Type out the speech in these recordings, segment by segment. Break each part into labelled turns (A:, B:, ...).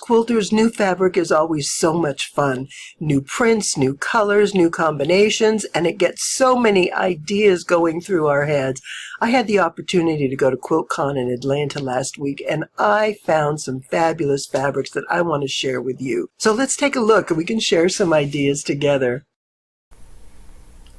A: quilters, new fabric is always so much fun. New prints, new colors, new combinations, and it gets so many ideas going through our heads. I had the opportunity to go to QuiltCon in Atlanta last week, and I found some fabulous fabrics that I want to share with you. So let's take a look and we can share some ideas together.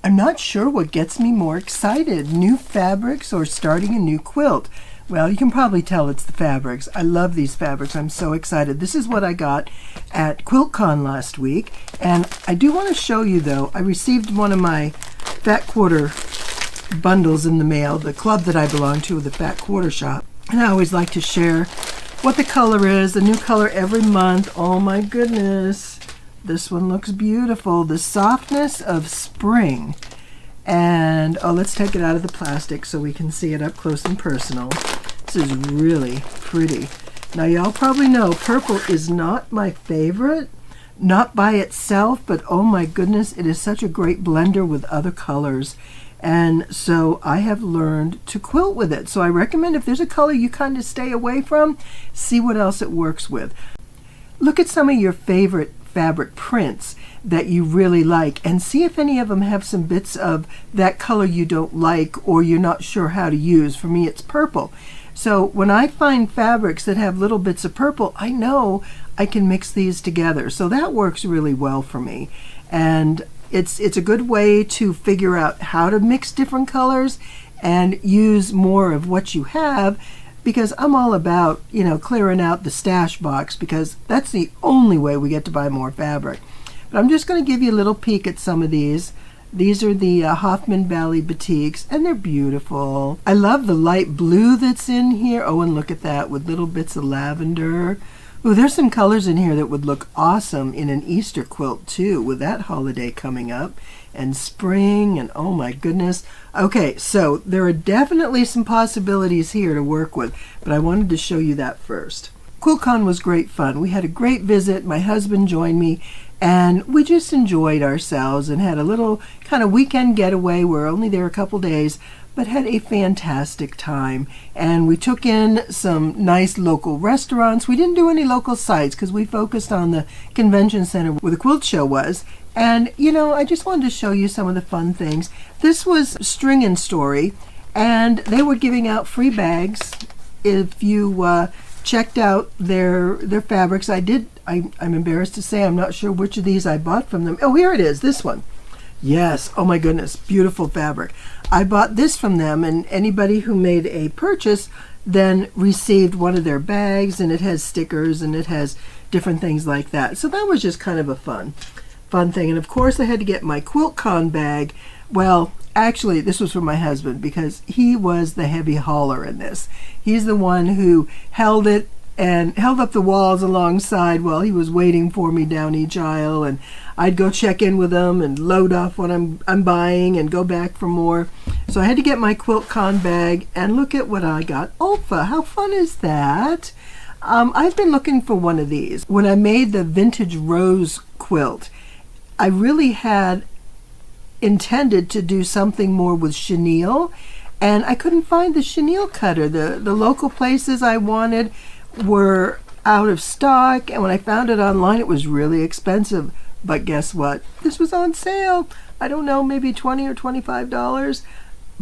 A: I'm not sure what gets me more excited, new fabrics or starting a new quilt. Well, you can probably tell it's the fabrics. I love these fabrics. I'm so excited. This is what I got at QuiltCon last week. And I do want to show you, though, I received one of my Fat Quarter bundles in the mail, the club that I belong to, the Fat Quarter Shop. And I always like to share what the color is, the new color every month. Oh my goodness. This one looks beautiful. The softness of spring. And, oh, let's take it out of the plastic so we can see it up close and personal. This is really pretty. Now, y'all probably know purple is not my favorite, not by itself, but oh my goodness, it is such a great blender with other colors. And so I have learned to quilt with it. So I recommend if there's a color you kind of stay away from, see what else it works with. Look at some of your favorite fabric prints that you really like and see if any of them have some bits of that color you don't like or you're not sure how to use. For me, it's purple. So when I find fabrics that have little bits of purple, I know I can mix these together. So that works really well for me. And it's a good way to figure out how to mix different colors and use more of what you have, because I'm all about, you know, clearing out the stash box, because that's the only way we get to buy more fabric. But I'm just going to give you a little peek at some of these. These are the Hoffman Valley Batiks, and they're beautiful. I love the light blue that's in here. Oh, and look at that with little bits of lavender. Ooh, there's some colors in here that would look awesome in an Easter quilt too, with that holiday coming up, and spring, and oh my goodness. Okay, so there are definitely some possibilities here to work with, but I wanted to show you that first. QuiltCon was great fun. We had a great visit. My husband joined me, and we just enjoyed ourselves and had a little kind of weekend getaway. We're only there a couple days, but had a fantastic time. And we took in some nice local restaurants. We didn't do any local sites because we focused on the convention center where the quilt show was. And, you know, I just wanted to show you some of the fun things. This was String and Story, and they were giving out free bags if you checked out their fabrics. I'm embarrassed to say I'm not sure which of these I bought from them. Oh, here it is, this one. Yes, oh my goodness, beautiful fabric. I bought this from them, and anybody who made a purchase then received one of their bags, and it has stickers and it has different things like that. So that was just kind of a fun thing. And of course I had to get my QuiltCon bag. Well, actually this was for my husband because he was the heavy hauler in this. He's the one who held it and held up the walls alongside while he was waiting for me down each aisle, and I'd go check in with him and load off what I'm buying and go back for more. So I had to get my QuiltCon bag, and look at what I got. Olfa, how fun is that? I've been looking for one of these. When I made the vintage rose quilt, I really had intended to do something more with chenille, and I couldn't find the chenille cutter. The local places I wanted were out of stock, and when I found it online it was really expensive. But guess what? This was on sale. I don't know, maybe $20 or $25,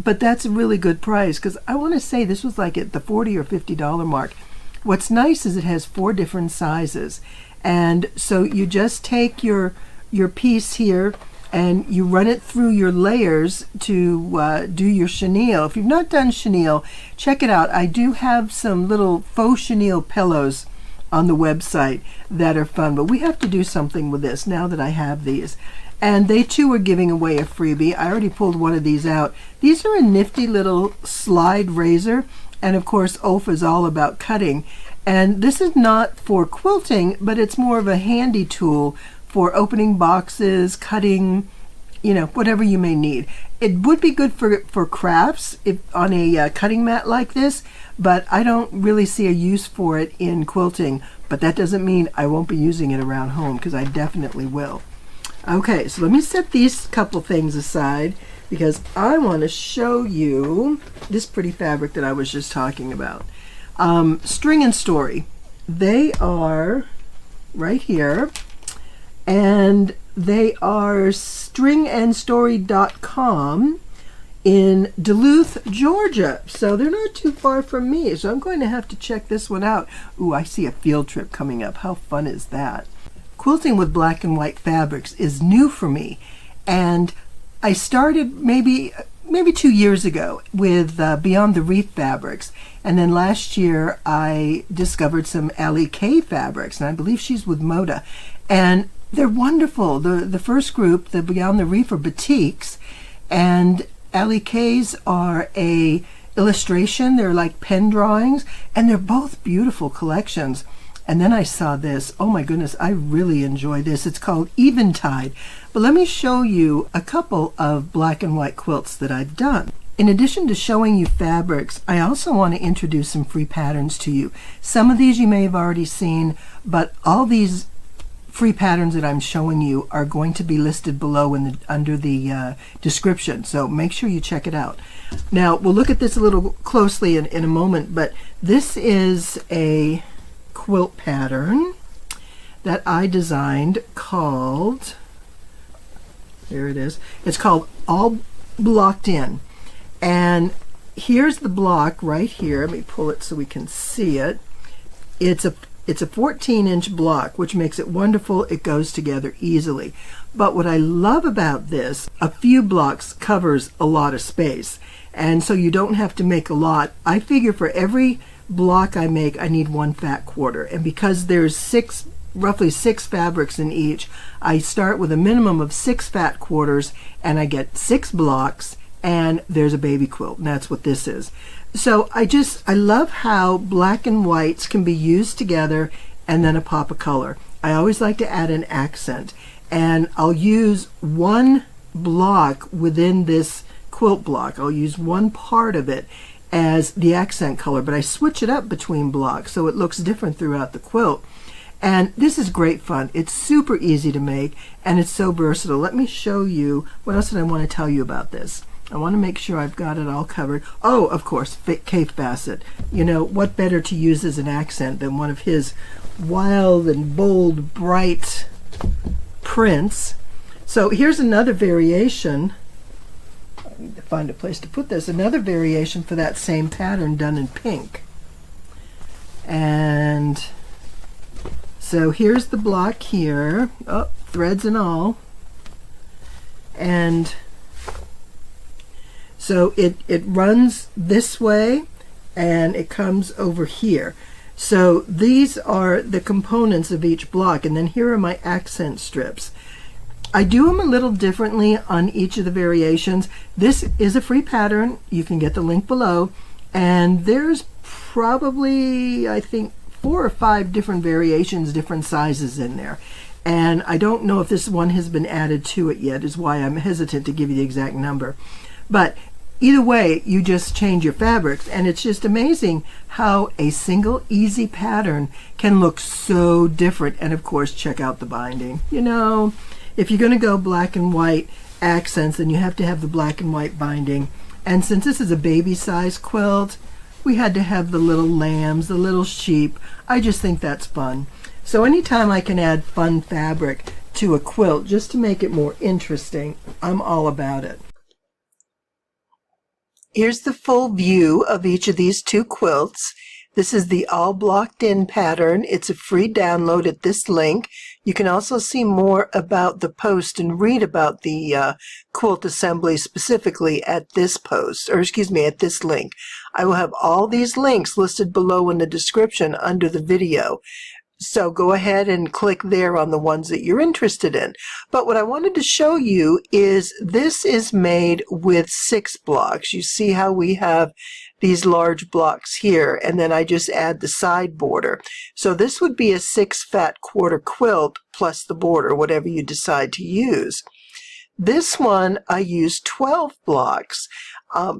A: but that's a really good price, because I want to say this was like at the $40 or $50 mark. What's nice is it has 4 different sizes, and so you just take your piece here and you run it through your layers to do your chenille. If you've not done chenille, check it out. I do have some little faux chenille pillows on the website that are fun, but we have to do something with this now that I have these. And they too are giving away a freebie. I already pulled one of these out. These are a nifty little slide razor, and of course Olfa is all about cutting. And this is not for quilting, but it's more of a handy tool for opening boxes, cutting, you know, whatever you may need. It would be good for crafts on a cutting mat like this, but I don't really see a use for it in quilting. But that doesn't mean I won't be using it around home, because I definitely will. Okay, so let me set these couple things aside, because I want to show you this pretty fabric that I was just talking about. String and Story. They are right here. And they are stringandstory.com in Duluth, Georgia. So they're not too far from me. So I'm going to have to check this one out. Ooh, I see a field trip coming up. How fun is that? Quilting with black and white fabrics is new for me. And I started maybe 2 years ago with Beyond the Reef fabrics. And then last year I discovered some Allie Kay fabrics. And I believe she's with Moda. And they're wonderful. The first group, the Beyond the Reef, are batiks. And Allie Kay's are a illustration. They're like pen drawings, and they're both beautiful collections. And then I saw this. Oh my goodness, I really enjoy this. It's called Eventide. But let me show you a couple of black and white quilts that I've done. In addition to showing you fabrics, I also want to introduce some free patterns to you. Some of these you may have already seen, but all these free patterns that I'm showing you are going to be listed below under the description, so make sure you check it out. Now we'll look at this a little closely in a moment, but this is a quilt pattern that I designed called, there it is, it's called All Blocked In. And here's the block right here. Let me pull it so we can see it. It's a 14-inch block, which makes it wonderful. It goes together easily. But what I love about this, a few blocks covers a lot of space. And so you don't have to make a lot. I figure for every block I make, I need 1 fat quarter. And because there's roughly 6 fabrics in each, I start with a minimum of 6 fat quarters, and I get 6 blocks, and there's a baby quilt. And that's what this is. So I love how black and whites can be used together and then a pop of color. I always like to add an accent, and I'll use one block within this quilt block. I'll use one part of it as the accent color, but I switch it up between blocks so it looks different throughout the quilt. And this is great fun. It's super easy to make, and it's so versatile. Let me show you, what else did I want to tell you about this? I want to make sure I've got it all covered. Oh, of course, Kate Bassett. You know, what better to use as an accent than one of his wild and bold, bright prints. So here's another variation. I need to find a place to put this. Another variation for that same pattern done in pink. And so here's the block here. Oh, threads and all. And so it runs this way and it comes over here. So these are the components of each block, and then here are my accent strips. I do them a little differently on each of the variations. This is a free pattern. You can get the link below, and there's probably, I think, 4 or 5 different variations, different sizes in there. And I don't know if this one has been added to it yet, is why I'm hesitant to give you the exact number. But either way, you just change your fabrics, and it's just amazing how a single easy pattern can look so different. And of course, check out the binding. You know, if you're going to go black and white accents, then you have to have the black and white binding. And since this is a baby size quilt, we had to have the little lambs, the little sheep. I just think that's fun. So anytime I can add fun fabric to a quilt just to make it more interesting, I'm all about it. Here's the full view of each of these 2 quilts. This is the All Blocked In pattern. It's a free download at this link. You can also see more about the post and read about the quilt assembly specifically at this post, or excuse me, at this link. I will have all these links listed below in the description under the video. So go ahead and click there on the ones that you're interested in. But what I wanted to show you is this is made with 6 blocks. You see how we have these large blocks here, and then I just add the side border. So this would be a 6 fat quarter quilt plus the border, whatever you decide to use. This one I use 12 blocks.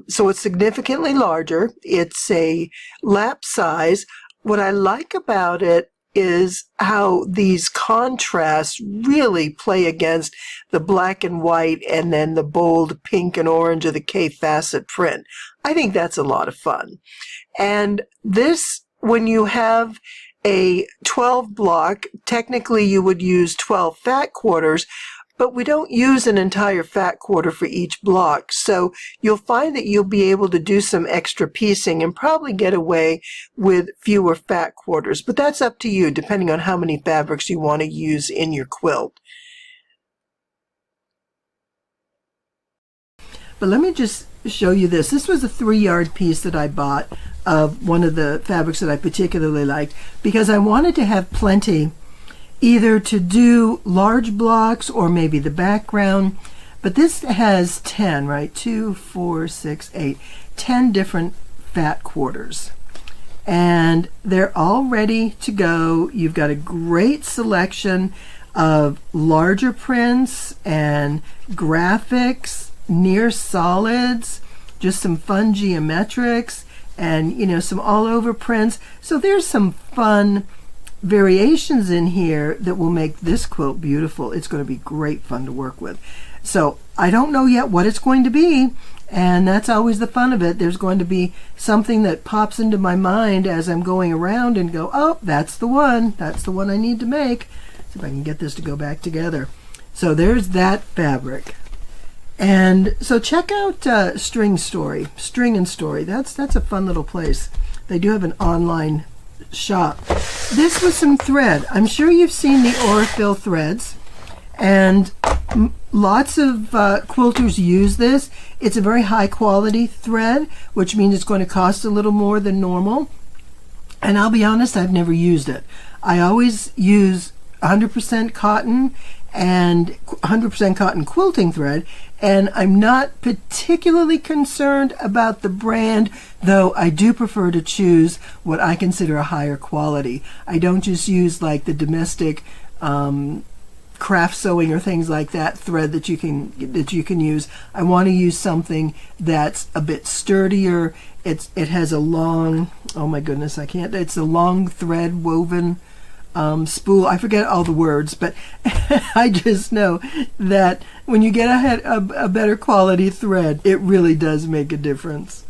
A: So it's significantly larger. It's a lap size. What I like about it is how these contrasts really play against the black and white and then the bold pink and orange of the K facet print. I think that's a lot of fun. And this, when you have a 12 block. Technically, you would use 12 fat quarters, but we don't use an entire fat quarter for each block. So you'll find that you'll be able to do some extra piecing and probably get away with fewer fat quarters. But that's up to you, depending on how many fabrics you want to use in your quilt. But let me just show you this. This was a 3-yard piece that I bought of one of the fabrics that I particularly liked, because I wanted to have plenty either to do large blocks or maybe the background. But this has 10, right? 2, 4, 6, 8, 10 different fat quarters. And they're all ready to go. You've got a great selection of larger prints and graphics, near solids, just some fun geometrics, and some all over prints. So there's some fun variations in here that will make this quilt beautiful. It's going to be great fun to work with. So I don't know yet what it's going to be, and that's always the fun of it. There's going to be something that pops into my mind as I'm going around and go, oh, that's the one I need to make. See if I can get this to go back together. So there's that fabric. And so check out String and Story. That's a fun little place. They do have an online shop. This was some thread. I'm sure you've seen the Aurifil threads, and lots of quilters use this. It's a very high quality thread, which means it's going to cost a little more than normal. And I'll be honest, I've never used it. I always use 100% cotton and 100% cotton quilting thread, and I'm not particularly concerned about the brand, though I do prefer to choose what I consider a higher quality. I don't just use like the domestic craft sewing or things like that thread that you can use. I want to use something that's a bit sturdier. It has a long, oh my goodness, it's a long thread woven spool. I forget all the words, but I just know that when you get a better quality thread, it really does make a difference.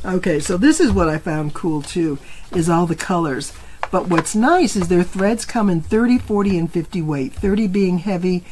A: Okay, so this is what I found cool too, is all the colors. But what's nice is their threads come in 30, 40, and 50 weight. 30 being heavy,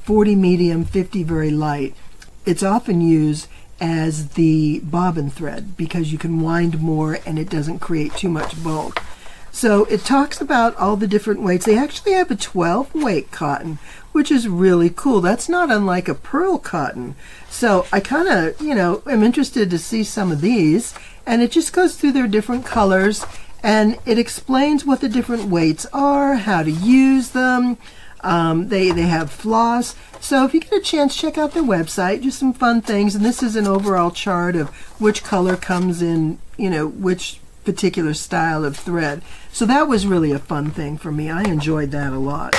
A: 40 medium, 50 very light. It's often used as the bobbin thread because you can wind more and it doesn't create too much bulk. So it talks about all the different weights. They actually have a 12 weight cotton, which is really cool. That's not unlike a pearl cotton. So I kind of, am interested to see some of these. And it just goes through their different colors, and it explains what the different weights are, how to use them. They have floss. So if you get a chance, check out their website. Just some fun things. And this is an overall chart of which color comes in, which particular style of thread. So that was really a fun thing for me. I enjoyed that a lot.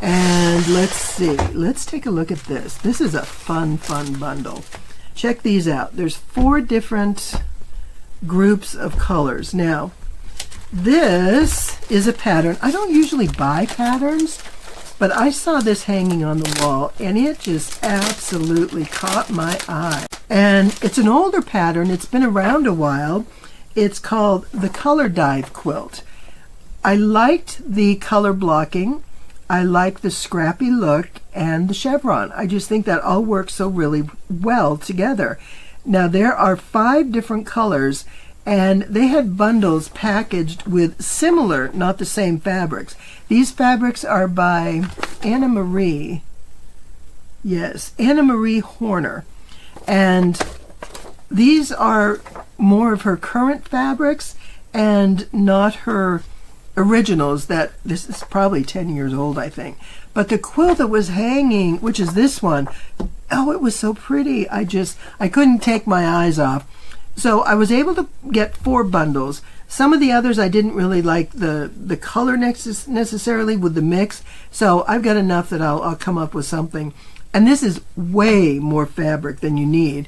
A: And let's see. Let's take a look at this. This is a fun bundle. Check these out. There's 4 different groups of colors. Now, this is a pattern. I don't usually buy patterns, but I saw this hanging on the wall and it just absolutely caught my eye. And it's an older pattern. It's been around a while. It's called the Color Dive Quilt. I liked the color blocking. I like the scrappy look and the chevron. I just think that all works so really well together. Now there are 5 different colors, and they had bundles packaged with similar, not the same fabrics. These fabrics are by Anna Marie. Yes, Anna Marie Horner. And these are more of her current fabrics and not her originals. That this is probably 10 years old, I think. But the quilt that was hanging, which is this one, oh, it was so pretty. I couldn't take my eyes off. So I was able to get 4 bundles. Some of the others I didn't really like the color necessarily with the mix. So I've got enough that I'll come up with something. And this is way more fabric than you need.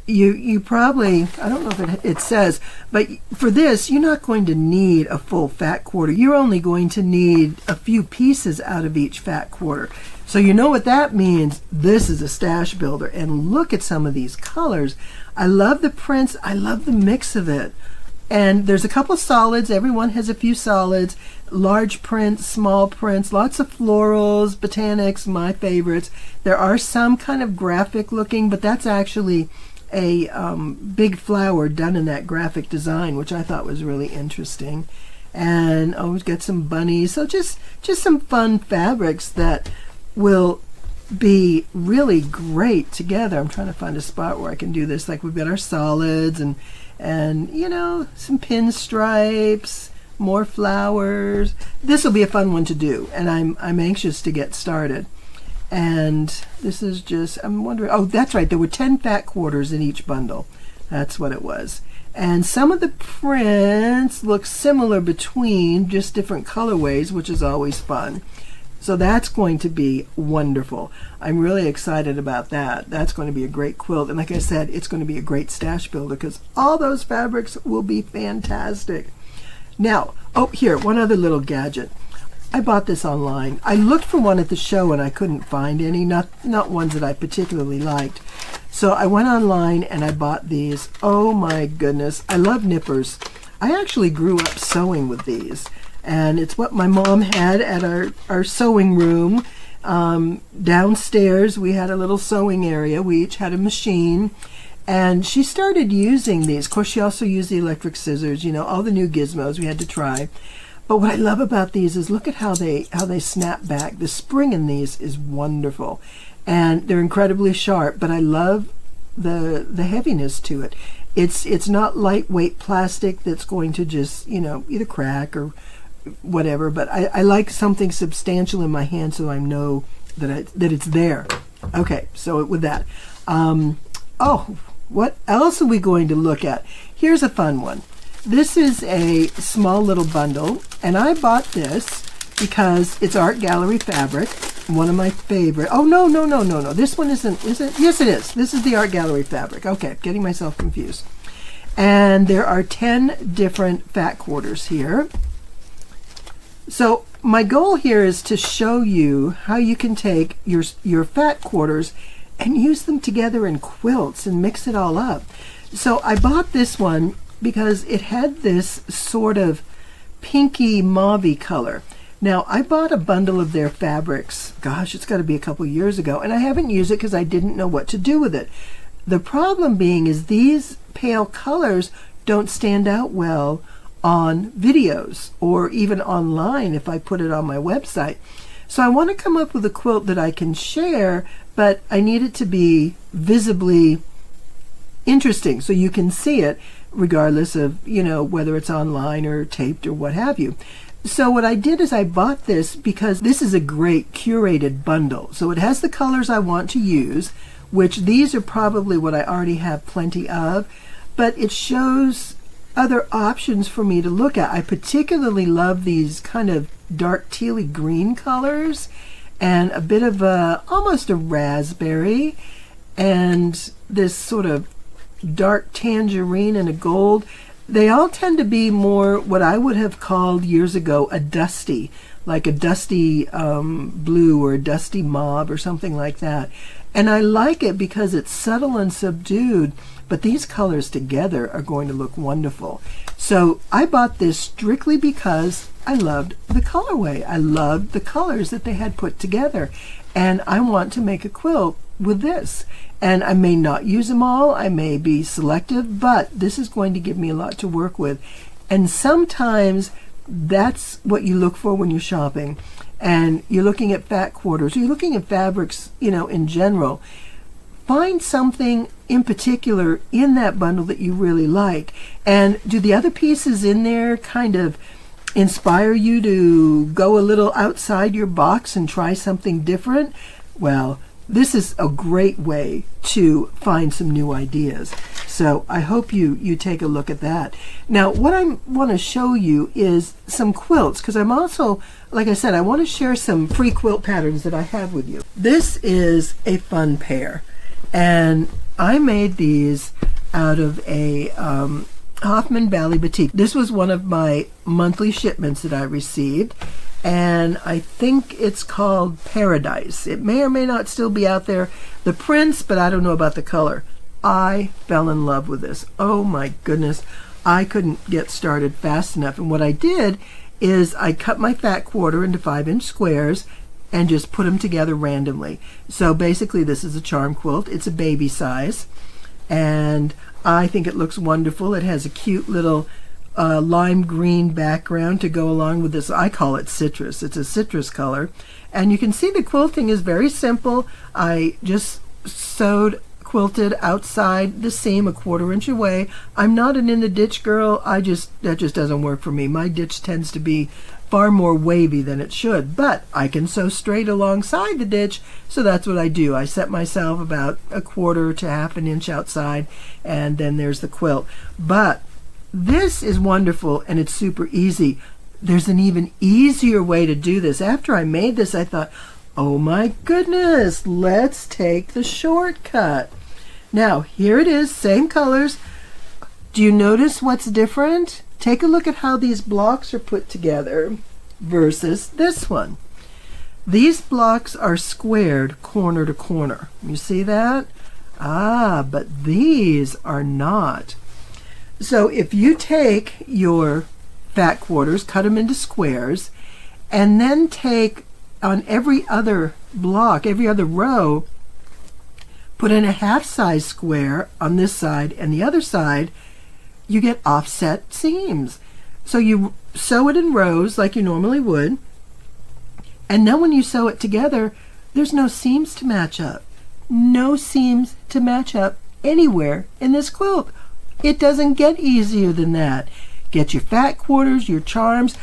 A: You probably, I don't know if it says, but for this, you're not going to need a full fat quarter. You're only going to need a few pieces out of each fat quarter. So you know what that means. This is a stash builder. And look at some of these colors. I love the prints. I love the mix of it. And there's a couple solids. Everyone has a few solids. Large prints, small prints, lots of florals, botanics, my favorites. There are some kind of graphic looking, but that's actually a big flower done in that graphic design, which I thought was really interesting. And we've got some bunnies. So just some fun fabrics that will be really great together. I'm trying to find a spot where I can do this. Like we've got our solids and you know, some pinstripes, more flowers. This will be a fun one to do, and I'm anxious to get started. And this is just, I'm wondering, oh, that's right, there were 10 fat quarters in each bundle. That's what it was. And some of the prints look similar between just different colorways, which is always fun. So that's going to be wonderful. I'm really excited about that. That's going to be a great quilt. And like I said, it's going to be a great stash builder because all those fabrics will be fantastic. Now, oh, here, one other little gadget. I bought this online. I looked for one at the show and I couldn't find any, not ones that I particularly liked. So I went online and I bought these. Oh my goodness, I love nippers. I actually grew up sewing with these. And it's what my mom had at our sewing room. Downstairs we had a little sewing area. We each had a machine. And she started using these. Of course, she also used the electric scissors, you know, all the new gizmos we had to try. But what I love about these is look at how they snap back. The spring in these is wonderful. And they're incredibly sharp, but I love the heaviness to it. It's not lightweight plastic that's going to just, you know, either crack or whatever, but I like something substantial in my hand so I know that it's there. Okay, so with that, oh, what else are we going to look at? Here's a fun one. This is a small little bundle, and I bought this because it's art gallery fabric, one of my favorite. Oh, no. This one isn't, is it? Yes, it is. This is the art gallery fabric. Okay, getting myself confused. And there are 10 different fat quarters here. So my goal here is to show you how you can take your fat quarters and use them together in quilts and mix it all up. So I bought this one because it had this sort of pinky mauvey color. Now I bought a bundle of their fabrics, gosh, it's got to be a couple years ago, and I haven't used it because I didn't know what to do with it. The problem being is these pale colors don't stand out well on videos or even online if I put it on my website. So I want to come up with a quilt that I can share, but I need it to be visibly interesting so you can see it regardless of, you know, whether it's online or taped or what have you. So what I did is I bought this because this is a great curated bundle. So it has the colors I want to use, which these are probably what I already have plenty of, but it shows other options for me to look at. I particularly love these kind of dark tealy green colors and a bit of almost a raspberry and this sort of dark tangerine and a gold. They all tend to be more what I would have called years ago a dusty, like a dusty blue or a dusty mauve or something like that. And I like it because it's subtle and subdued, but these colors together are going to look wonderful. So I bought this strictly because I loved the colorway. I loved the colors that they had put together. And I want to make a quilt with this. And I may not use them all. I may be selective, but this is going to give me a lot to work with. And sometimes that's what you look for when you're shopping. And you're looking at fat quarters, or you're looking at fabrics, you know, in general. Find something in particular in that bundle that you really like. And do the other pieces in there kind of inspire you to go a little outside your box and try something different? Well, this is a great way to find some new ideas. So I hope you take a look at that. Now, what I want to show you is some quilts, because I'm also, like I said, I want to share some free quilt patterns that I have with you. This is a fun pair, and I made these out of a Hoffman Valley Batik. This was one of my monthly shipments that I received, and I think it's called Paradise. It may or may not still be out there, the prints, but I don't know about the color. I fell in love with this. Oh my goodness. I couldn't get started fast enough. And what I did is I cut my fat quarter into 5-inch squares and just put them together randomly. So basically this is a charm quilt. It's a baby size, and I think it looks wonderful. It has a cute little lime green background to go along with this. I call it citrus. It's a citrus color. And you can see the quilting is very simple. I just quilted outside the seam a 1/4 inch away. I'm not an in the ditch girl. That just doesn't work for me. My ditch tends to be far more wavy than it should, but I can sew straight alongside the ditch, so that's what I do. I set myself about a 1/4 to 1/2 inch outside, and then there's the quilt. But this is wonderful, and it's super easy. There's an even easier way to do this. After I made this, I thought, oh my goodness, let's take the shortcut. Now, here it is, same colors. Do you notice what's different? Take a look at how these blocks are put together versus this one. These blocks are squared corner to corner. You see that? Ah, but these are not. So if you take your fat quarters, cut them into squares, and then take on every other block, every other row, put in a 1/2 size square on this side and the other side, you get offset seams. So you sew it in rows like you normally would, and then when you sew it together, there's no seams to match up. No seams to match up anywhere in this quilt. It doesn't get easier than that. Get your fat quarters, your charms.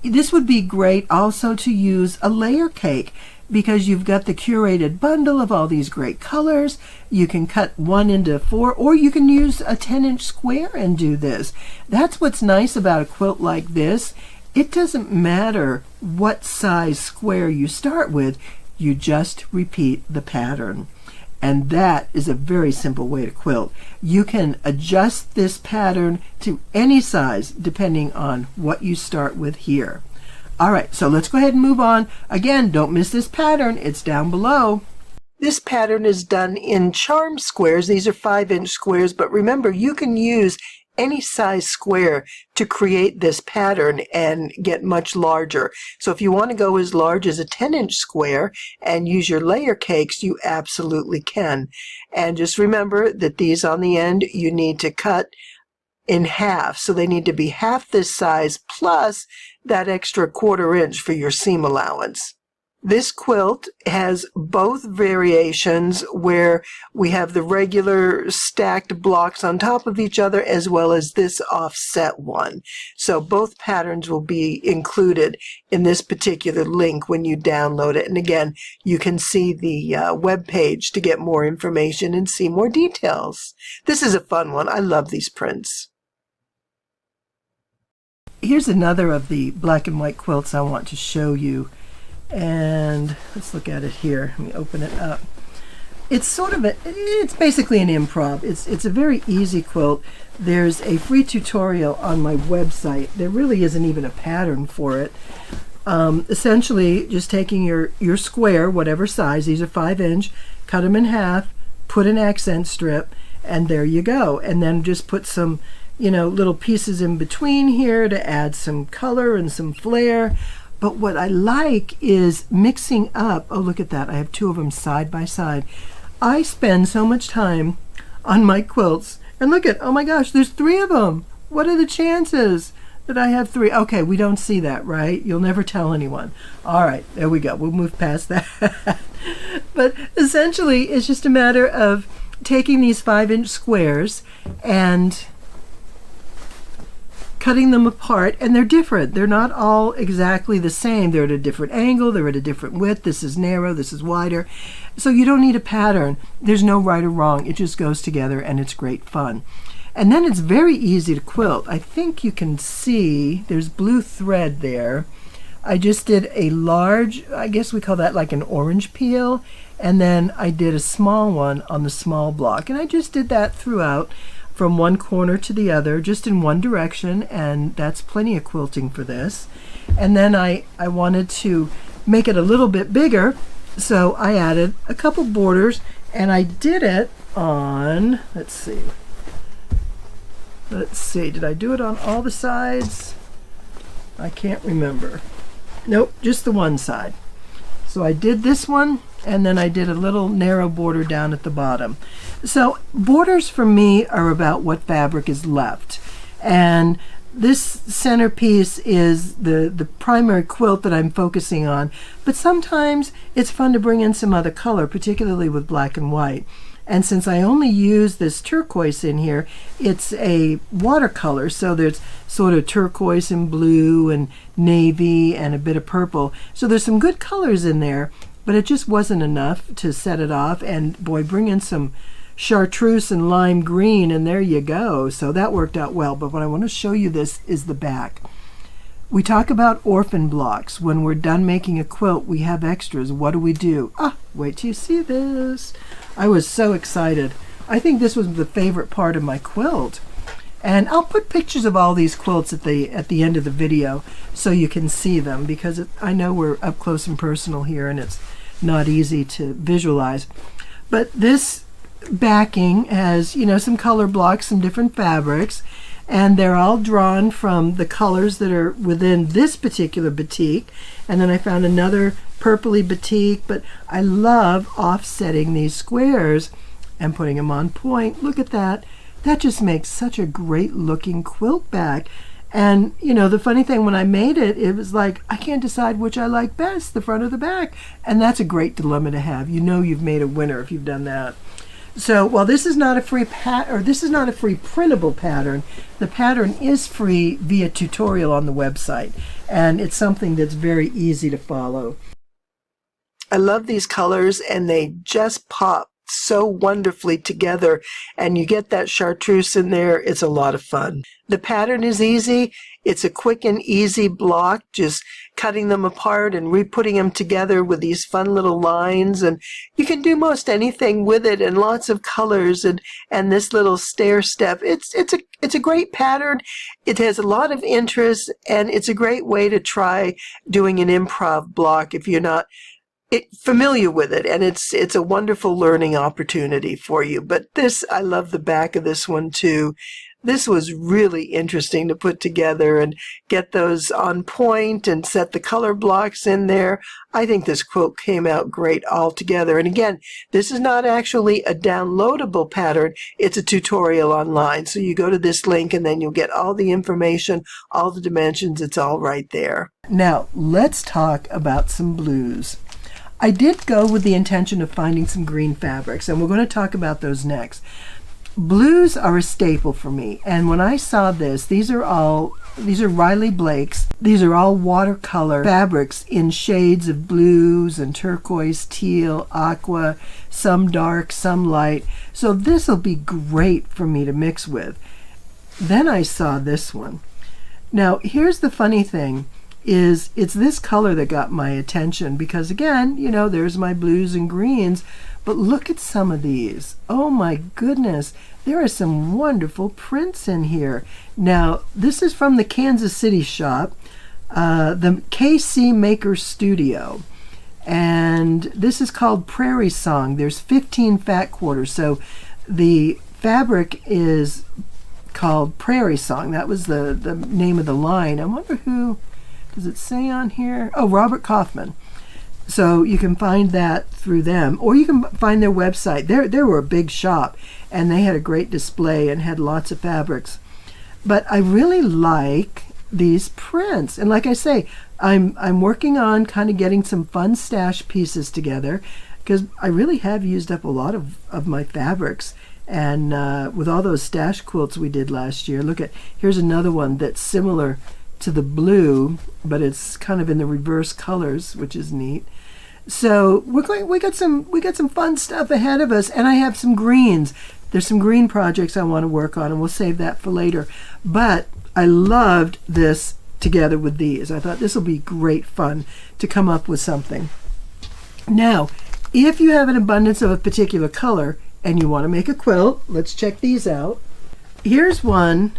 A: This would be great also to use a layer cake, because you've got the curated bundle of all these great colors. You can cut 1 into 4, or you can use a 10-inch square and do this. That's what's nice about a quilt like this. It doesn't matter what size square you start with, you just repeat the pattern. And that is a very simple way to quilt. You can adjust this pattern to any size depending on what you start with here. All right, so let's go ahead and move on. Again, don't miss this pattern. It's down below. This pattern is done in charm squares. These are 5-inch squares, but remember, you can use any size square to create this pattern and get much larger. So if you want to go as large as a 10-inch square and use your layer cakes, you absolutely can. And just remember that these on the end, you need to cut in half. So they need to be half this size plus that extra 1/4 inch for your seam allowance. This quilt has both variations where we have the regular stacked blocks on top of each other as well as this offset one. So both patterns will be included in this particular link when you download it. And again, you can see the web page to get more information and see more details. This is a fun one. I love these prints. Here's another of the black and white quilts I want to show you. And let's look at it here. Let me open it up. It's basically an improv. It's a very easy quilt. There's a free tutorial on my website. There really isn't even a pattern for it. Essentially, just taking your square, whatever size, these are 5-inch, cut them in half, put an accent strip, and there you go. And then just put some little pieces in between here to add some color and some flair. But what I like is mixing up. Oh, look at that. I have 2 of them side by side. I spend so much time on my quilts. And look at, oh my gosh, there's 3 of them. What are the chances that I have 3? Okay, we don't see that, right? You'll never tell anyone. All right, there we go. We'll move past that. But essentially, it's just a matter of taking these 5-inch squares and cutting them apart, and they're different. They're not all exactly the same. They're at a different angle, they're at a different width. This is narrow, this is wider. So you don't need a pattern. There's no right or wrong. It just goes together and it's great fun. And then it's very easy to quilt. I think you can see there's blue thread there. I just did a large, I guess we call that like an orange peel, and then I did a small one on the small block, and I just did that throughout, from one corner to the other, just in one direction, and that's plenty of quilting for this. And then I wanted to make it a little bit bigger, so I added a couple borders, and I did it on, let's see, Let's see, did I do it on all the sides? I can't remember. Nope, just the one side. So I did this one, and then I did a little narrow border down at the bottom. So borders for me are about what fabric is left. And this centerpiece is the primary quilt that I'm focusing on, but sometimes it's fun to bring in some other color, particularly with black and white. And since I only use this turquoise in here, it's a watercolor, so there's sort of turquoise and blue and navy and a bit of purple. So there's some good colors in there, but it just wasn't enough to set it off. And boy, bring in some chartreuse and lime green, and there you go. So that worked out well. But what I want to show you this is the back. We talk about orphan blocks. When we're done making a quilt, we have extras. What do? Wait till you see this. I was so excited. I think this was the favorite part of my quilt. And I'll put pictures of all these quilts at the end of the video so you can see them, because I know we're up close and personal here and it's not easy to visualize. But this backing has, you know, some color blocks, some different fabrics, and they're all drawn from the colors that are within this particular batik. And then I found another purpley batik, but I love offsetting these squares and putting them on point. Look at that. That just makes such a great looking quilt back. And you know, the funny thing, when I made it, it was like, I can't decide which I like best, the front or the back. And that's a great dilemma to have. You know you've made a winner if you've done that. So while this is not a free printable pattern, the pattern is free via tutorial on the website, and it's something that's very easy to follow. I love these colors, and they just pop so wonderfully together, and you get that chartreuse in there. It's a lot of fun. The pattern is easy. It's a quick and easy block, just cutting them apart and re-putting them together with these fun little lines, and you can do most anything with it, and lots of colors, and this little stair step. It's a great pattern. It has a lot of interest, and it's a great way to try doing an improv block if you're not familiar with it, and it's a wonderful learning opportunity for you. But this, I love the back of this one too. This was really interesting to put together and get those on point and set the color blocks in there. I think this quilt came out great altogether. And again, this is not actually a downloadable pattern. It's a tutorial online. So you go to this link and then you'll get all the information, all the dimensions. It's all right there. Now, let's talk about some blues. I did go with the intention of finding some green fabrics, and we're going to talk about those next. Blues are a staple for me, and when I saw this, these are Riley Blake's. These are all watercolor fabrics in shades of blues and turquoise, teal, aqua, some dark, some light. So this will be great for me to mix with. Then I saw this one. Now, here's the funny thing. It's this color that got my attention, because again, you know, there's my blues and greens, but look at some of these. Oh my goodness, there are some wonderful prints in here. Now, this is from the Kansas City shop, the KC Maker Studio, and this is called Prairie Song. There's 15 fat quarters, so the fabric is called Prairie Song. That was the name of the line. I wonder who. Does it say on here? Oh, Robert Kaufman. So you can find that through them, or you can find their website. They were a big shop, and they had a great display and had lots of fabrics. But I really like these prints, and like I say, I'm working on kind of getting some fun stash pieces together, because I really have used up a lot of my fabrics. And with all those stash quilts we did last year, here's another one that's similar to the blue, but it's kind of in the reverse colors, which is neat. So we got some fun stuff ahead of us, and I have some greens. There's some green projects I want to work on, and we'll save that for later. But I loved this together with these. I thought this will be great fun to come up with something. Now, if you have an abundance of a particular color and you want to make a quilt, let's check these out. Here's one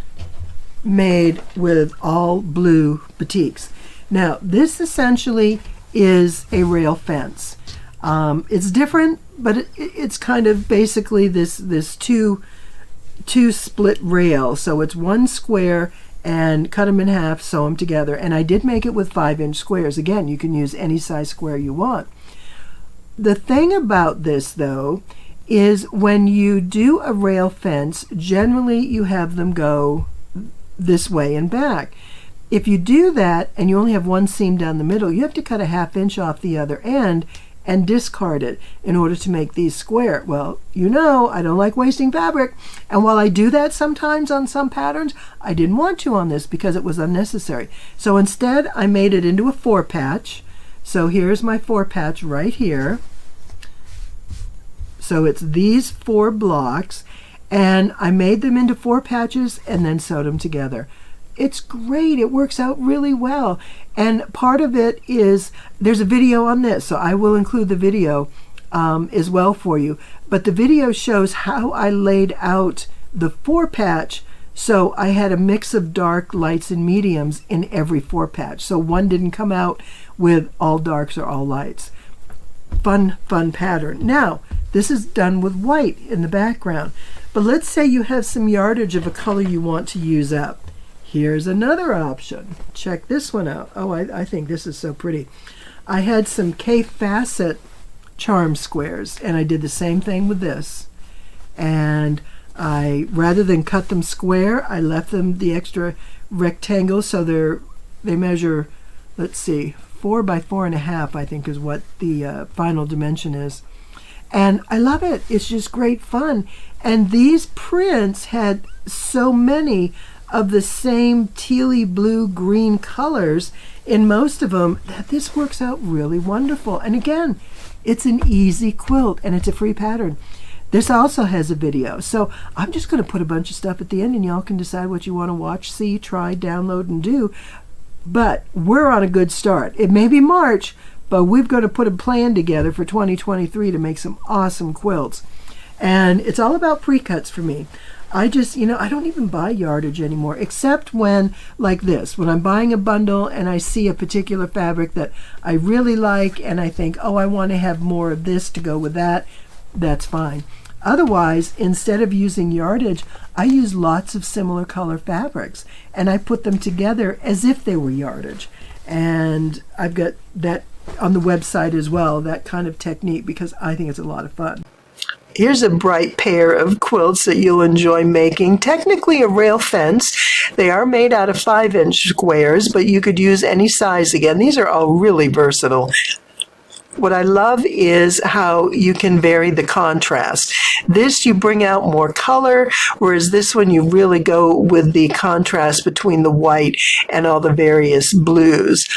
A: made with all blue batiks. Now, this essentially is a rail fence. It's different, but it's kind of basically this two two split rails. So it's one square and cut them in half, sew them together. And I did make it with 5-inch squares. Again, you can use any size square you want. The thing about this, though, is when you do a rail fence, generally you have them go this way and back. If you do that and you only have one seam down the middle, you have to cut a 1/2 inch off the other end and discard it in order to make these square. Well, you know, I don't like wasting fabric. And while I do that sometimes on some patterns, I didn't want to on this because it was unnecessary. So instead, I made it into a 4-patch. So here's my 4-patch right here. So it's these 4 blocks, and I made them into 4 patches and then sewed them together. It's great. It works out really well. And part of it is, there's a video on this, so I will include the video as well for you. But the video shows how I laid out the 4-patch, so I had a mix of dark, lights, and mediums in every 4-patch. So one didn't come out with all darks or all lights. Fun pattern. Now, this is done with white in the background. But let's say you have some yardage of a color you want to use up. Here's another option. Check this one out. Oh, I think this is so pretty. I had some K-Facet charm squares, and I did the same thing with this. And I, rather than cut them square, I left them the extra rectangle, so they measure, let's see, 4 by 4.5, I think is what the final dimension is. And I love it. It's just great fun. And these prints had so many of the same tealy blue green colors in most of them that this works out really wonderful. And again, it's an easy quilt and it's a free pattern. This also has a video, so I'm just going to put a bunch of stuff at the end and y'all can decide what you want to watch, see, try, download, and do. But we're on a good start. It may be March, but we've got to put a plan together for 2023 to make some awesome quilts. And it's all about precuts for me. I just, I don't even buy yardage anymore, except when, like this, when I'm buying a bundle and I see a particular fabric that I really like and I think, oh, I want to have more of this to go with that, that's fine. Otherwise, instead of using yardage, I use lots of similar color fabrics and I put them together as if they were yardage. And I've got that on the website as well, that kind of technique, because I think it's a lot of fun. Here's a bright pair of quilts that you'll enjoy making. Technically a rail fence. They are made out of 5-inch squares, but you could use any size again. These are all really versatile. What I love is how you can vary the contrast. This, you bring out more color, whereas this one you really go with the contrast between the white and all the various blues.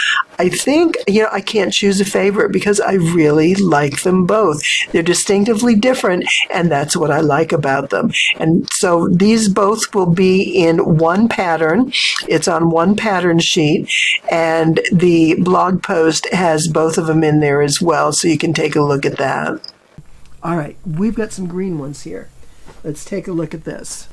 A: I think, I can't choose a favorite because I really like them both. They're distinctively different, and that's what I like about them. And so these both will be in one pattern. It's on one pattern sheet, and the blog post has both of them in there as well, so you can take a look at that. All right, we've got some green ones here. Let's take a look at this.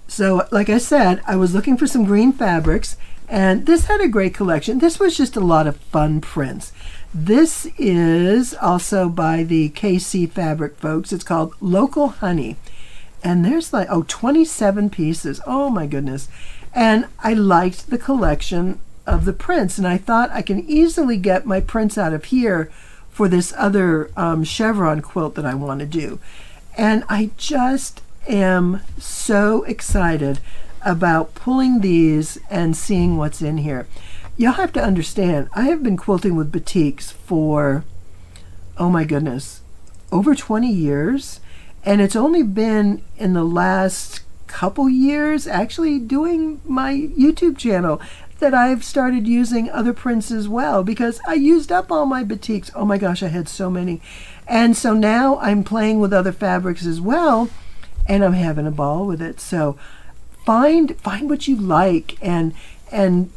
A: So, like I said, I was looking for some green fabrics, and this had a great collection. This was just a lot of fun prints. This is also by the KC Fabric folks. It's called Local Honey. And there's 27 pieces. Oh my goodness. And I liked the collection of the prints. And I thought I can easily get my prints out of here for this other chevron quilt that I want to do. And I just am so excited about pulling these and seeing what's in here. You'll have to understand, I have been quilting with batiks for, oh my goodness, over 20 years. And it's only been in the last couple years, actually doing my YouTube channel, that I've started using other prints as well, because I used up all my batiks. Oh my gosh, I had so many. And so now I'm playing with other fabrics as well, and I'm having a ball with it. So find what you like and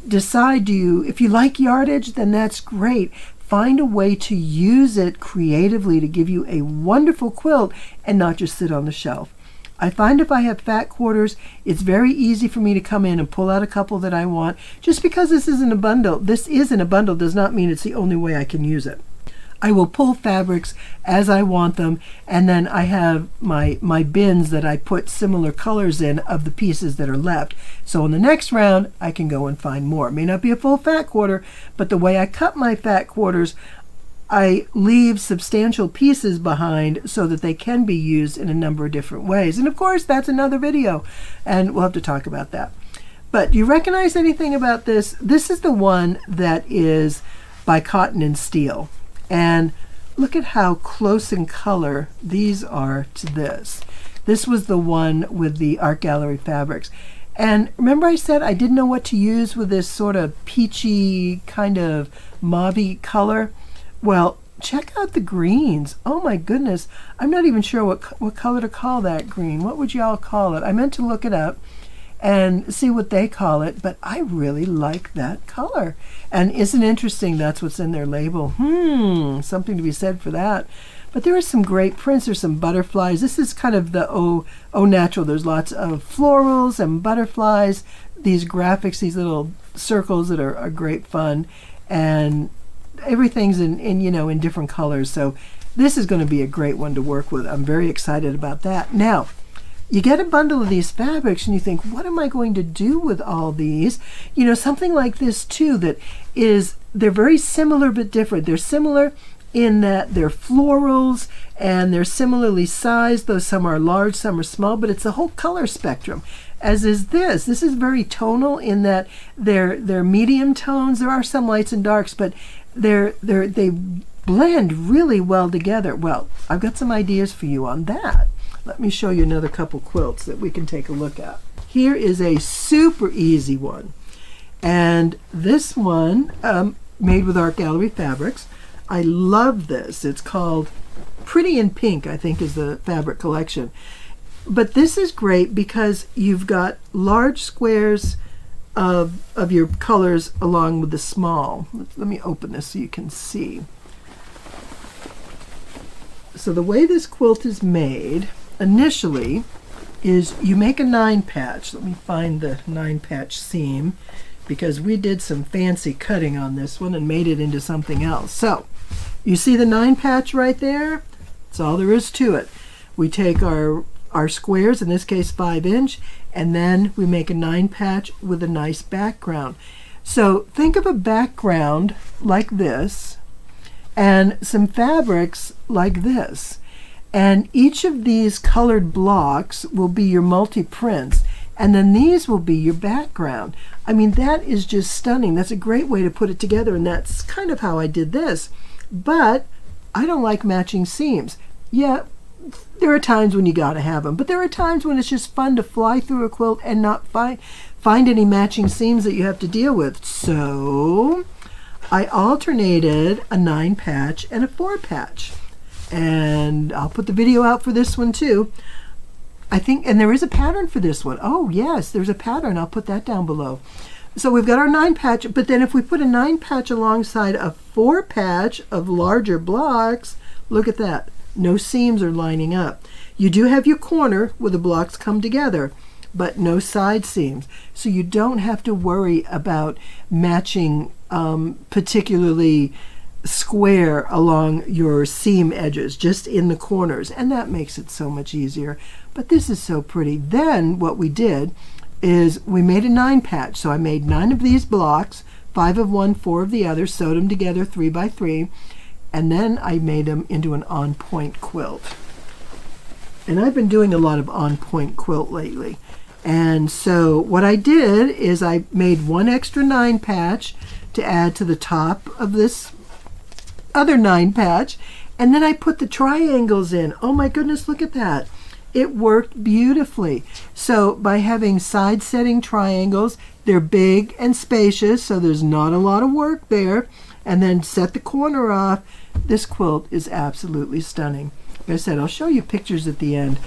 A: decide, if you like yardage, then that's great. Find a way to use it creatively to give you a wonderful quilt and not just sit on the shelf. I find if I have fat quarters, it's very easy for me to come in and pull out a couple that I want. Just because this isn't a bundle, does not mean it's the only way I can use it. I will pull fabrics as I want them, and then I have my bins that I put similar colors in of the pieces that are left. So in the next round, I can go and find more. It may not be a full fat quarter, but the way I cut my fat quarters, I leave substantial pieces behind so that they can be used in a number of different ways. And of course, that's another video, and we'll have to talk about that. But do you recognize anything about this? This is the one that is by Cotton and Steel. And look at how close in color these are to this. This was the one with the Art Gallery fabrics. And remember I said I didn't know what to use with this sort of peachy kind of mauve-y color? Well, check out the greens. Oh my goodness. I'm not even sure what color to call that green. What would y'all call it? I meant to look it up and see what they call it, but I really like that color. And isn't it interesting that's what's in their label? Something to be said for that. But there are some great prints. There's some butterflies. This is kind of the au natural. There's lots of florals and butterflies, these graphics, these little circles that are great fun, and everything's in different colors. So this is going to be a great one to work with. I'm very excited about that. Now, you get a bundle of these fabrics and you think, what am I going to do with all these? You know, something like this too, they're very similar but different. They're similar in that they're florals and they're similarly sized, though some are large, some are small, but it's a whole color spectrum. As is this. This is very tonal in that they're medium tones. There are some lights and darks, but they blend really well together. Well, I've got some ideas for you on that. Let me show you another couple quilts that we can take a look at. Here is a super easy one. And this one, made with Art Gallery fabrics. I love this. It's called Pretty in Pink, I think is the fabric collection. But this is great because you've got large squares of your colors along with the small. Let me open this so you can see. So the way this quilt is made initially is you make a 9 patch. Let me find the 9 patch seam because we did some fancy cutting on this one and made it into something else. So you see the 9 patch right there? That's all there is to it. We take our squares, in this case 5-inch, and then we make a 9 patch with a nice background. So think of a background like this and some fabrics like this. And each of these colored blocks will be your multi-prints, and then these will be your background. I mean, that is just stunning. That's a great way to put it together, and that's kind of how I did this. But I don't like matching seams. Yeah, there are times when you gotta have them, but there are times when it's just fun to fly through a quilt and not find any matching seams that you have to deal with. So I alternated a 9 patch and a 4 patch. And I'll put the video out for this one too. I think, and there is a pattern for this one. Oh yes, there's a pattern. I'll put that down below. So we've got our 9 patch, but then if we put a 9 patch alongside a 4 patch of larger blocks, look at that. No seams are lining up. You do have your corner where the blocks come together, but no side seams. So you don't have to worry about matching particularly square along your seam edges, just in the corners, and that makes it so much easier. But this is so pretty. Then what we did is we made a 9 patch. So I made 9 of these blocks, 5 of one, 4 of the other, sewed them together 3 by 3, and then I made them into an on-point quilt. And I've been doing a lot of on-point quilt lately. And so what I did is I made 1 extra 9 patch to add to the top of this other 9 patch, and then I put the triangles in. Oh my goodness, look at that. It worked beautifully. So by having side setting triangles, they're big and spacious, so there's not a lot of work there, and then set the corner off. This quilt is absolutely stunning. Like I said, I'll show you pictures at the end.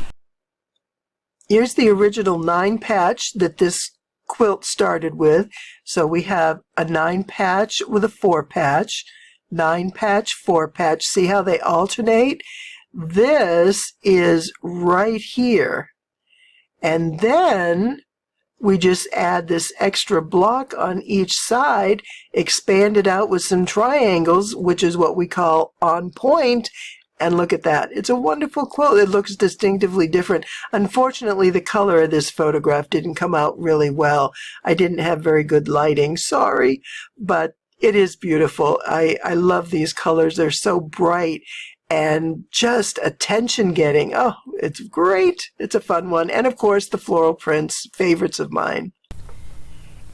A: Here's the original 9 patch that this quilt started with. So we have a 9 patch with a 4 patch, 9 patch, 4 patch. See how they alternate? This is right here. And then we just add this extra block on each side, expand it out with some triangles, which is what we call on point, and look at that. It's a wonderful quilt. It looks distinctively different. Unfortunately, the color of this photograph didn't come out really well. I didn't have very good lighting, sorry, but it is beautiful. I love these colors. They're so bright and just attention-getting. Oh, it's great. It's a fun one. And of course, the floral prints, favorites of mine.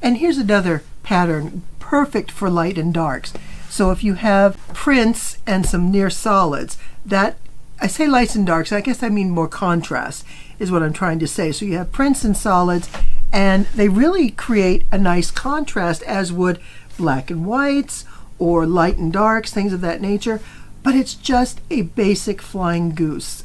A: And here's another pattern, perfect for light and darks. So if you have prints and some near solids, that, I say lights and darks, I guess I mean more contrast is what I'm trying to say. So you have prints and solids, and they really create a nice contrast, as would black and whites or light and darks, things of that nature. But it's just a basic flying goose.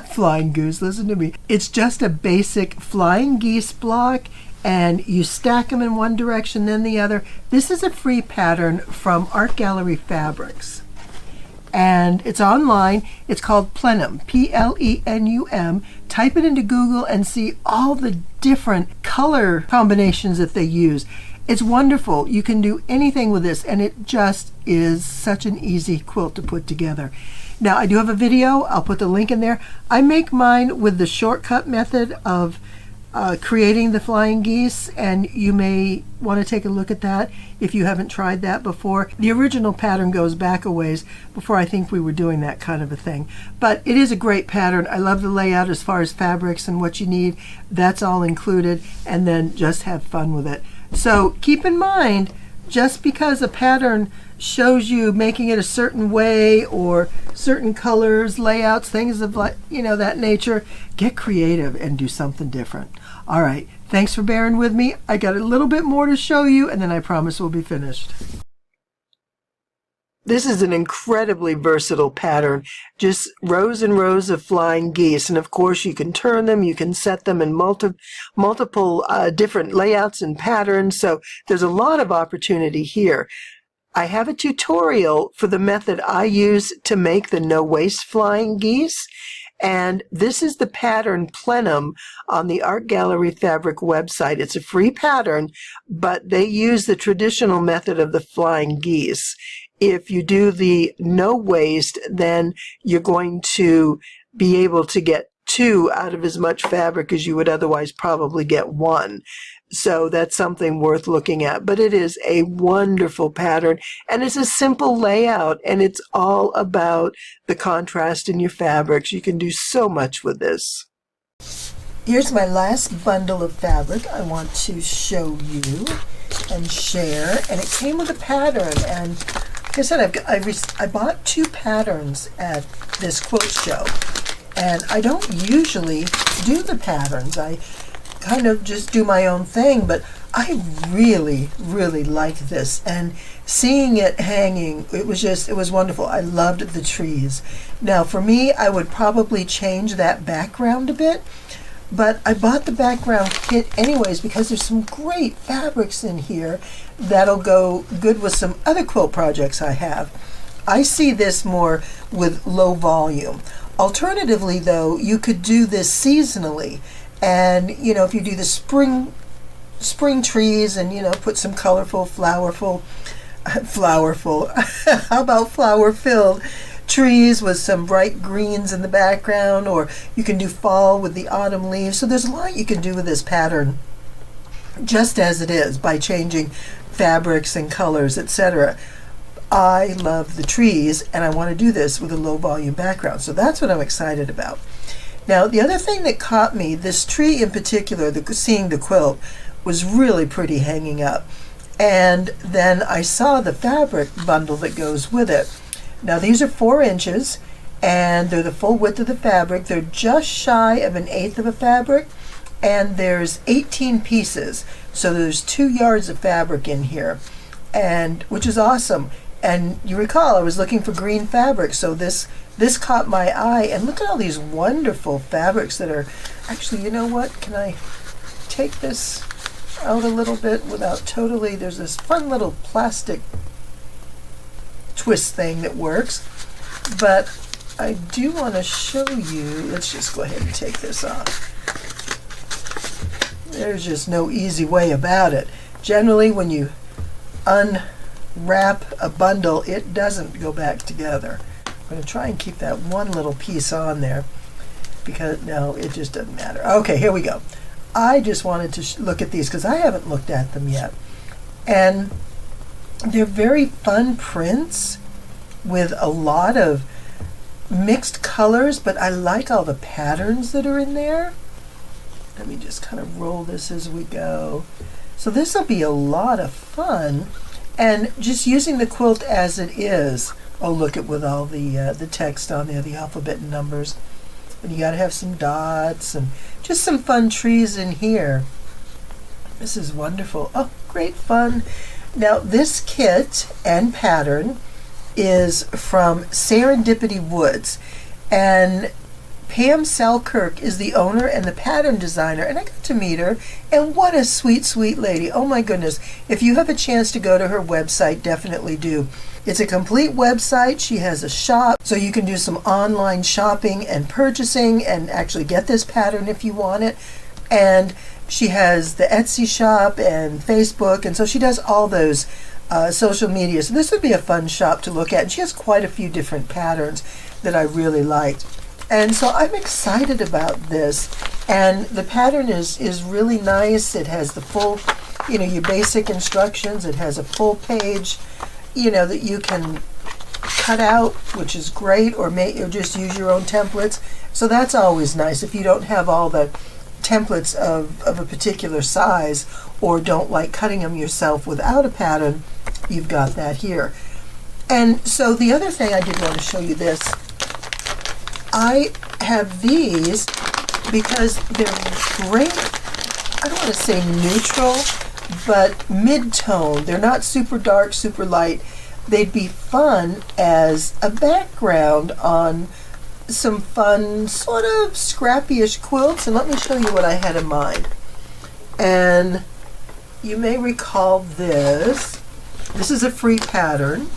A: Flying goose, listen to me. It's just a basic flying geese block, and you stack them in one direction, then the other. This is a free pattern from Art Gallery Fabrics, and it's online. It's called Plenum, Plenum. Type it into Google and see all the different color combinations that they use. It's wonderful. You can do anything with this, and it just is such an easy quilt to put together. Now, I do have a video. I'll put the link in there. I make mine with the shortcut method of creating the flying geese, and you may want to take a look at that if you haven't tried that before. The original pattern goes back a ways before I think we were doing that kind of a thing. But it is a great pattern. I love the layout as far as fabrics and what you need. That's all included, and then just have fun with it. So keep in mind, just because a pattern shows you making it a certain way or certain colors, layouts, things of that nature, get creative and do something different. All right, thanks for bearing with me. I got a little bit more to show you, and then I promise we'll be finished. This is an incredibly versatile pattern, just rows and rows of flying geese. And of course, you can turn them, you can set them in multiple different layouts and patterns. So there's a lot of opportunity here. I have a tutorial for the method I use to make the no-waste flying geese. And this is the pattern Plenum on the Art Gallery Fabric website. It's a free pattern, but they use the traditional method of the flying geese. If you do the no waste, then you're going to be able to get 2 out of as much fabric as you would otherwise probably get 1. So that's something worth looking at. But it is a wonderful pattern, and it's a simple layout, and it's all about the contrast in your fabrics. You can do so much with this. Here's my last bundle of fabric I want to show you and share, and it came with a pattern. And like I said, I bought 2 patterns at this quilt show, and I don't usually do the patterns. I kind of just do my own thing, but I really, really like this, and seeing it hanging, it was wonderful. I loved the trees. Now for me, I would probably change that background a bit, but I bought the background kit anyways because there's some great fabrics in here that'll go good with some other quilt projects I have. I see this more with low volume. Alternatively though, you could do this seasonally, and if you do the spring trees and put some colorful flowerful how about flower filled trees with some bright greens in the background, or you can do fall with the autumn leaves. So there's a lot you can do with this pattern just as it is by changing fabrics and colors, etc. I love the trees, and I want to do this with a low volume background, so that's what I'm excited about. Now the other thing that caught me, this tree in particular, seeing the quilt, was really pretty hanging up. And then I saw the fabric bundle that goes with it. Now these are 4 inches, and they're the full width of the fabric. They're just shy of 1/8 of a fabric, and there's 18 pieces. So there's 2 yards of fabric in here, and which is awesome. And you recall I was looking for green fabric, so this caught my eye. And look at all these wonderful fabrics that are actually, you know what, can I take this out a little bit without totally, there's this fun little plastic twist thing that works, but I do want to show you. Let's just go ahead and take this off. There's just no easy way about it. Generally, when you unwrap a bundle, it doesn't go back together. I'm going to try and keep that one little piece on there because, no, it just doesn't matter. Okay, here we go. I just wanted to look at these because I haven't looked at them yet. And they're very fun prints with a lot of mixed colors, but I like all the patterns that are in there. Let me just kind of roll this as we go. So this will be a lot of fun, and just using the quilt as it is. Oh, look at with all the text on there, the alphabet and numbers. And you got to have some dots and just some fun trees in here. This is wonderful. Oh, great fun. Now this kit and pattern is from Serendipity Woods, and Pam Selkirk is the owner and the pattern designer, and I got to meet her, and what a sweet, sweet lady. Oh my goodness. If you have a chance to go to her website, definitely do. It's a complete website. She has a shop, so you can do some online shopping and purchasing and actually get this pattern if you want it. And she has the Etsy shop and Facebook, and so she does all those social media. So this would be a fun shop to look at. And she has quite a few different patterns that I really liked. And so I'm excited about this. And the pattern is really nice. It has the full, your basic instructions. It has a full page, that you can cut out, which is great, or just use your own templates. So that's always nice if you don't have all the templates of a particular size or don't like cutting them yourself without a pattern. You've got that here. And so the other thing I did want to show you this. I have these because they're great, I don't want to say neutral, but mid-tone. They're not super dark, super light. They'd be fun as a background on some fun, sort of scrappy-ish quilts. And let me show you what I had in mind. And you may recall this. This is a free pattern,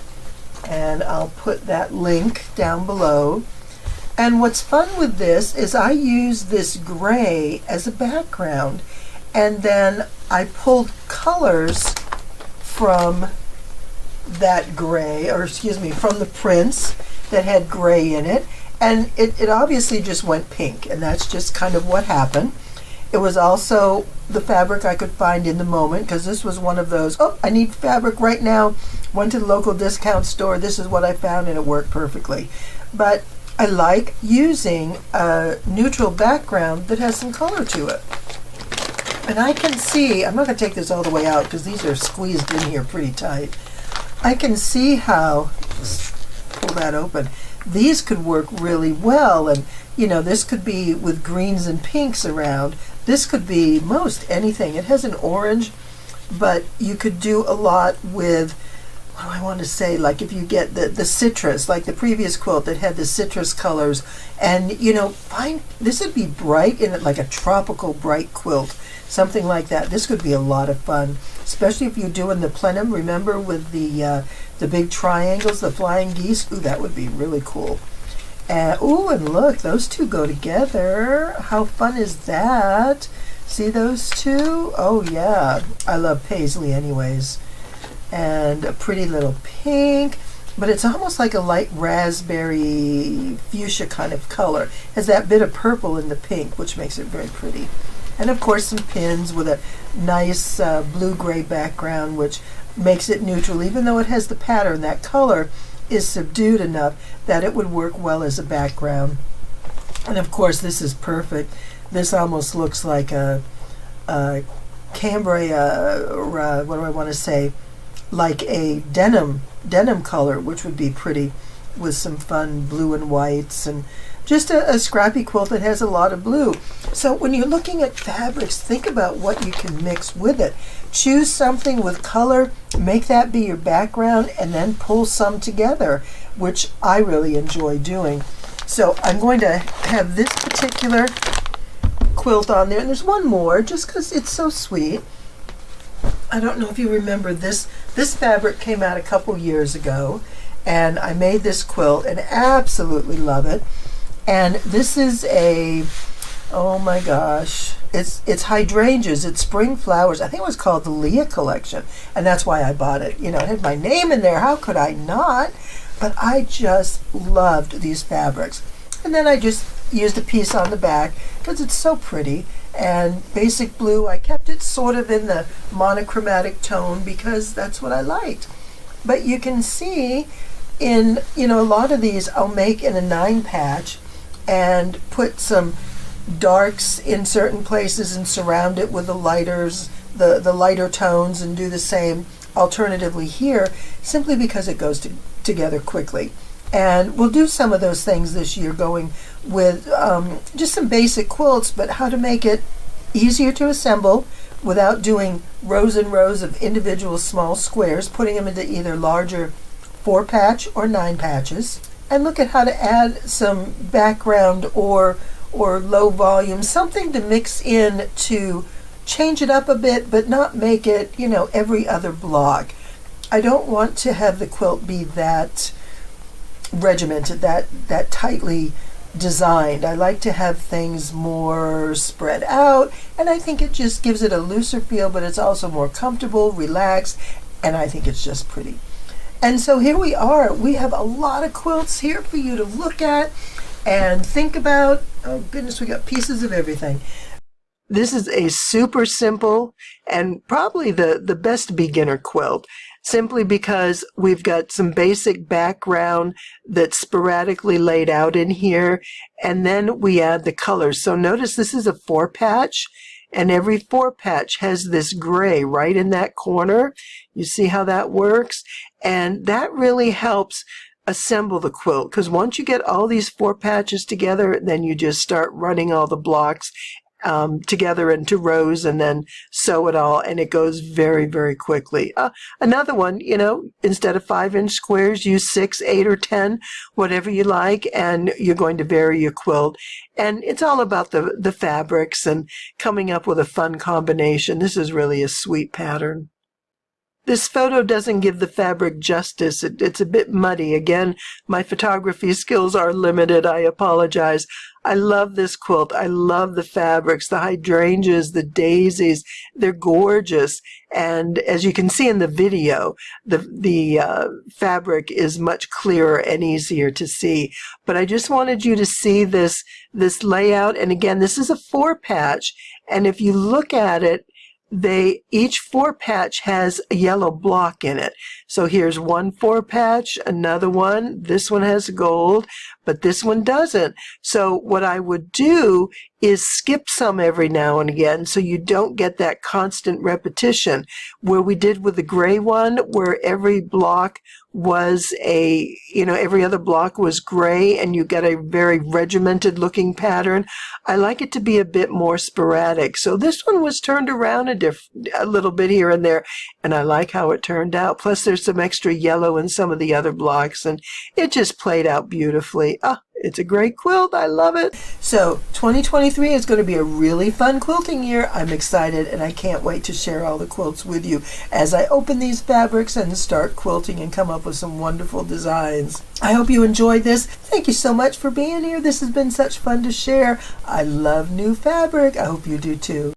A: and I'll put that link down below. And what's fun with this is I use this gray as a background, and then I pulled colors from that gray, or excuse me, from the prints that had gray in it, and it obviously just went pink, and that's just kind of what happened. It was also the fabric I could find in the moment, because this was one of those, oh, I need fabric right now, went to the local discount store, this is what I found, and it worked perfectly. But I like using a neutral background that has some color to it. And I can see, I'm not going to take this all the way out because these are squeezed in here pretty tight. I can see how, pull that open, these could work really well. And this could be with greens and pinks around. This could be most anything. It has an orange, but you could do a lot with, what do I want to say, like if you get the citrus, like the previous quilt that had the citrus colors, and this would be bright in it, like a tropical bright quilt, something like that. This could be a lot of fun, especially if you're doing the plenum, remember, with the big triangles, the flying geese. Ooh, that would be really cool. Ooh, and look, those two go together. How fun is that? See those two? Oh yeah, I love paisley anyways. And a pretty little pink, but it's almost like a light raspberry fuchsia kind of color. Has that bit of purple in the pink, which makes it very pretty. And of course some pins with a nice blue-gray background, which makes it neutral. Even though it has the pattern, that color is subdued enough that it would work well as a background. And of course this is perfect. This almost looks like a cambria, or what do I want to say, like a denim color, which would be pretty with some fun blue and whites, and just a scrappy quilt that has a lot of blue. So when you're looking at fabrics, think about what you can mix with it. Choose something with color, make that be your background, and then pull some together, which I really enjoy doing. So I'm going to have this particular quilt on there, and there's one more just because it's so sweet. I don't know if you remember this. This fabric came out a couple years ago, and I made this quilt and absolutely love it. And this is a, oh my gosh, it's hydrangeas, it's spring flowers. I think it was called the Leah collection, and that's why I bought it. You know, it had my name in there. How could I not? But I just loved these fabrics. And then I just used a piece on the back because it's so pretty. And basic blue, I kept it sort of in the monochromatic tone because that's what I liked. But you can see in, you know, a lot of these I'll make in a 9 patch and put some darks in certain places and surround it with the lighters, the lighter tones, and do the same alternatively here, simply because it goes together quickly. And we'll do some of those things this year, going with just some basic quilts, but how to make it easier to assemble without doing rows and rows of individual small squares, putting them into either larger 4-patch or 9 patches. And look at how to add some background or low volume, something to mix in to change it up a bit, but not make it, you know, every other block. I don't want to have the quilt be that regimented, that tightly designed. I like to have things more spread out, and I think it just gives it a looser feel, but it's also more comfortable, relaxed, and I think it's just pretty. And so here we are. We have a lot of quilts here for you to look at and think about. Oh goodness, we got pieces of everything. This is a super simple and probably the best beginner quilt, simply because we've got some basic background that's sporadically laid out in here, and then we add the colors. So notice this is a 4-patch, and every 4-patch has this gray right in that corner. You see how that works? And that really helps assemble the quilt, because once you get all these 4 patches together, then you just start running all the blocks together into rows and then sew it all, and it goes very, very quickly. Another one, you know, instead of 5-inch squares, use 6, 8, or 10, whatever you like, and you're going to vary your quilt. And it's all about the fabrics and coming up with a fun combination. This is really a sweet pattern. This photo doesn't give the fabric justice. It's a bit muddy. Again, my photography skills are limited. I apologize. I love this quilt. I love the fabrics, the hydrangeas, the daisies. They're gorgeous. And as you can see in the video, the fabric is much clearer and easier to see. But I just wanted you to see this layout. And again, this is a 4-patch. And if you look at it, each 4-patch has a yellow block in it. So here's one 4-patch, another one. This one has gold, but this one doesn't. So what I would do is skip some every now and again so you don't get that constant repetition, where we did with the gray one, where every block was every other block was gray and you get a very regimented looking pattern. I like it to be a bit more sporadic. So this one was turned around a little bit here and there, and I like how it turned out. Plus there's some extra yellow in some of the other blocks, and it just played out beautifully. It's a great quilt. I love it. So 2023 is going to be a really fun quilting year. I'm excited, and I can't wait to share all the quilts with you as I open these fabrics and start quilting and come up with some wonderful designs. I hope you enjoyed this. Thank you so much for being here. This has been such fun to share. I love new fabric. I hope you do too.